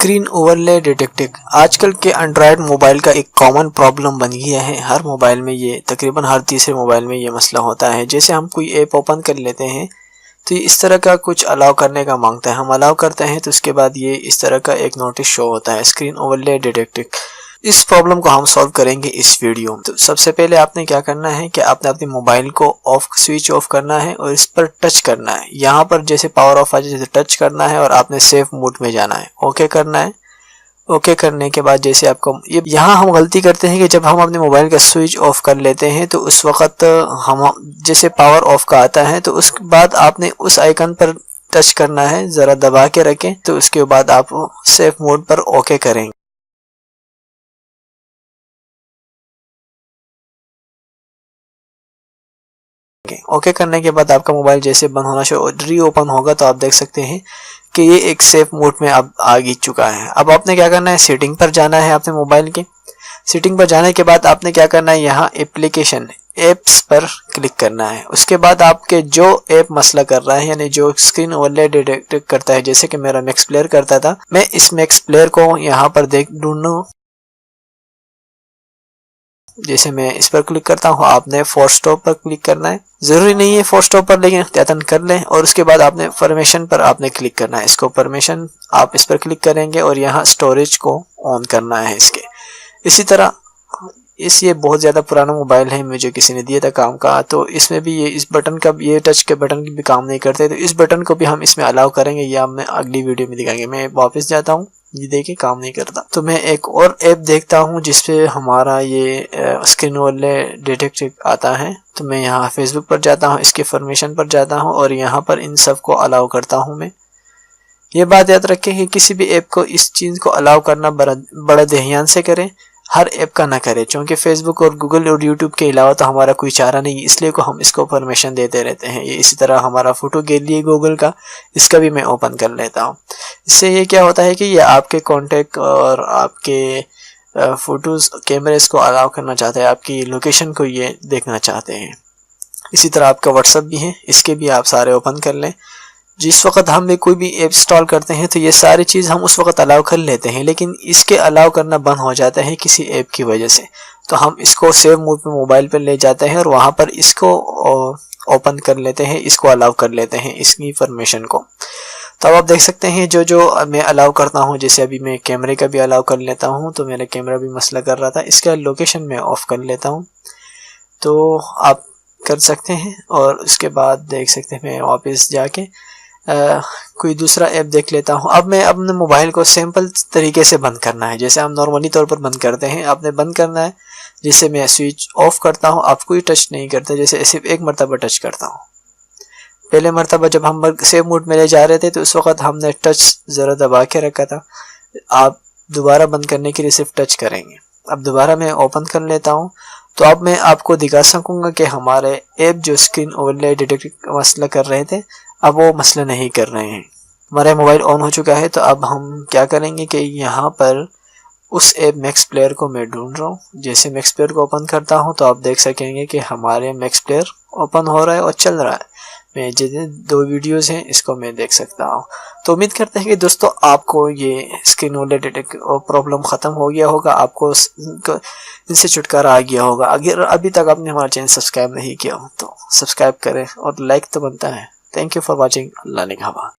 Screen overlay detecting आजकल के Android mobile का एक कॉमन प्रॉब्लम बन गया है। हर मोबाइल में ये तकरीबन हर तीसरे मोबाइल में ये मसला होता है। जैसे हम कोई ऐप ओपन कर लेते हैं तो ये इस तरह का कुछ अलाउ करने का मांगता है। हम अलाउ करते हैं तो उसके बाद ये इस तरह का एक नोटिस शो होता है, स्क्रीन ओवरले डिटेक्टिंग। इस प्रॉब्लम को हम सॉल्व करेंगे इस वीडियो में। तो सबसे पहले आपने क्या करना है कि आपने अपने मोबाइल को स्विच ऑफ करना है और इस पर टच करना है। यहाँ पर जैसे पावर ऑफ आ जैसे टच करना है और आपने सेफ मोड में जाना है, ओके करना है। ओके करने के बाद जैसे आपको ये यहाँ हम गलती करते हैं कि जब हम अपने मोबाइल का स्विच ऑफ कर लेते हैं तो उस वक्त हम जैसे पावर ऑफ का आता है तो उसके बाद आपने उस आइकन पर टच करना है, ज़रा दबा के रखें। तो उसके बाद आप सेफ मोड पर ओके करेंगे। ओके करने के बाद आपका मोबाइल जैसे बंद होना री ओपन होगा तो आप देख सकते हैं कि ये एक सेफ मोड में अब आ चुका है। अब आपने क्या करना है, सेटिंग पर जाना है अपने मोबाइल के। सेटिंग पर जाने के बाद आपने क्या करना है, यहाँ एप्लीकेशन एप्स पर क्लिक करना है। उसके बाद आपके जो ऐप मसला कर रहा है यानी जो स्क्रीन ओवरले डिटेक्ट करता है, जैसे कि मेरा मैक्स प्लेयर करता था, मैं इस मैक्स प्लेयर को यहाँ पर ढूंढूं। जैसे मैं इस पर क्लिक करता हूँ, आपने फोर्स स्टॉप पर क्लिक करना है। जरूरी नहीं है फोर्स स्टॉप पर, लेकिन एहतियातन कर लें। और उसके बाद आपने परमिशन पर आपने क्लिक करना है। इसको परमिशन आप इस पर क्लिक करेंगे और यहाँ स्टोरेज को ऑन करना है इसके। इसी तरह ये बहुत ज़्यादा पुराना मोबाइल है, मुझे किसी ने दिया था काम का, तो इसमें भी ये इस बटन का ये टच के बटन भी काम नहीं करते, तो इस बटन को भी हम इसमें अलाउ करेंगे या हम अगली वीडियो में दिखाएंगे। मैं वापस जाता हूँ, ये देखिए काम नहीं करता। तो मैं एक और ऐप देखता हूँ जिसपे हमारा ये स्क्रीन ओवरले डिटेक्टिंग आता है। तो मैं यहाँ फेसबुक पर जाता हूँ, इसके फॉर्मेशन पर जाता हूँ और यहाँ पर इन सब को अलाउ करता हूँ। मैं ये बात याद रखें कि किसी भी ऐप को इस चीज़ को अलाउ करना बड़ा ध्यान से करें, हर ऐप का ना करें, क्योंकि फेसबुक और गूगल और यूट्यूब के अलावा तो हमारा कोई चारा नहीं, इसलिए को हम इसको परमिशन देते रहते हैं। ये इसी तरह हमारा फोटो गैलरी है गूगल का, इसका भी मैं ओपन कर लेता हूँ। इससे ये क्या होता है कि ये आपके कॉन्टेक्ट और आपके फोटोज़ कैमरेज को अलाउ करना चाहते हैं, आपकी लोकेशन को ये देखना चाहते हैं। इसी तरह आपका व्हाट्सअप भी है, इसके भी आप सारे ओपन कर लें। जिस वक्त हम कोई भी ऐप इंस्टॉल करते हैं तो ये सारी चीज़ हम उस वक्त अलाउ कर लेते हैं, लेकिन इसके अलाउ करना बंद हो जाता है किसी ऐप की वजह से। तो हम इसको सेव मोड पे मोबाइल पर ले जाते हैं और वहाँ पर इसको ओपन कर लेते हैं, इसको अलाउ कर लेते हैं इसकी परमिशन को। तो अब आप देख सकते हैं जो मैं अलाउ करता हूँ, जैसे अभी मैं कैमरे का भी अलाउ कर लेता हूँ, तो मेरा कैमरा भी मसला कर रहा था, इसका लोकेशन मैं ऑफ कर लेता हूँ। तो आप कर सकते हैं और उसके बाद देख सकते हैं मैं वापस जाके कोई दूसरा ऐप देख लेता हूँ। अब मैं अपने मोबाइल को सिंपल तरीके से बंद करना है, जैसे हम नॉर्मली तौर पर बंद करते हैं, आपने बंद करना है। जैसे मैं स्विच ऑफ करता हूँ, आप कोई टच नहीं करते, जैसे सिर्फ एक मरतबा टच करता हूँ। पहले मरतबा जब हम सेव मोड में ले जा रहे थे तो उस वक्त हमने टच ज़रा दबा के रखा था। आप दोबारा बंद करने के लिए सिर्फ टच करेंगे। अब दोबारा मैं ओपन कर लेता हूँ। तो अब मैं आपको दिखा सकूँगा कि हमारे ऐप जो स्क्रीन ओवरले डिटेक्टिंग का मसला कर रहे थे, अब वो मसला नहीं कर रहे हैं। हमारा मोबाइल ऑन हो चुका है। तो अब हम क्या करेंगे कि यहाँ पर उस ऐप मैक्स प्लेयर को मैं ढूंढ रहा हूँ। जैसे मैक्स प्लेयर को ओपन करता हूँ तो आप देख सकेंगे कि हमारे मैक्स प्लेयर ओपन हो रहा है और चल रहा है। मैं जितने 2 वीडियोस हैं इसको मैं देख सकता हूँ। तो उम्मीद करते हैं कि दोस्तों आपको ये स्क्रीन ओवरले डिटेक्टिंग प्रॉब्लम ख़त्म हो गया होगा, आपको इनसे छुटकारा आ गया होगा। अगर अभी तक आपने हमारा चैनल सब्सक्राइब नहीं किया हो तो सब्सक्राइब करें और लाइक तो बनता है। Thank you for watching. अल्लाह निगहबान।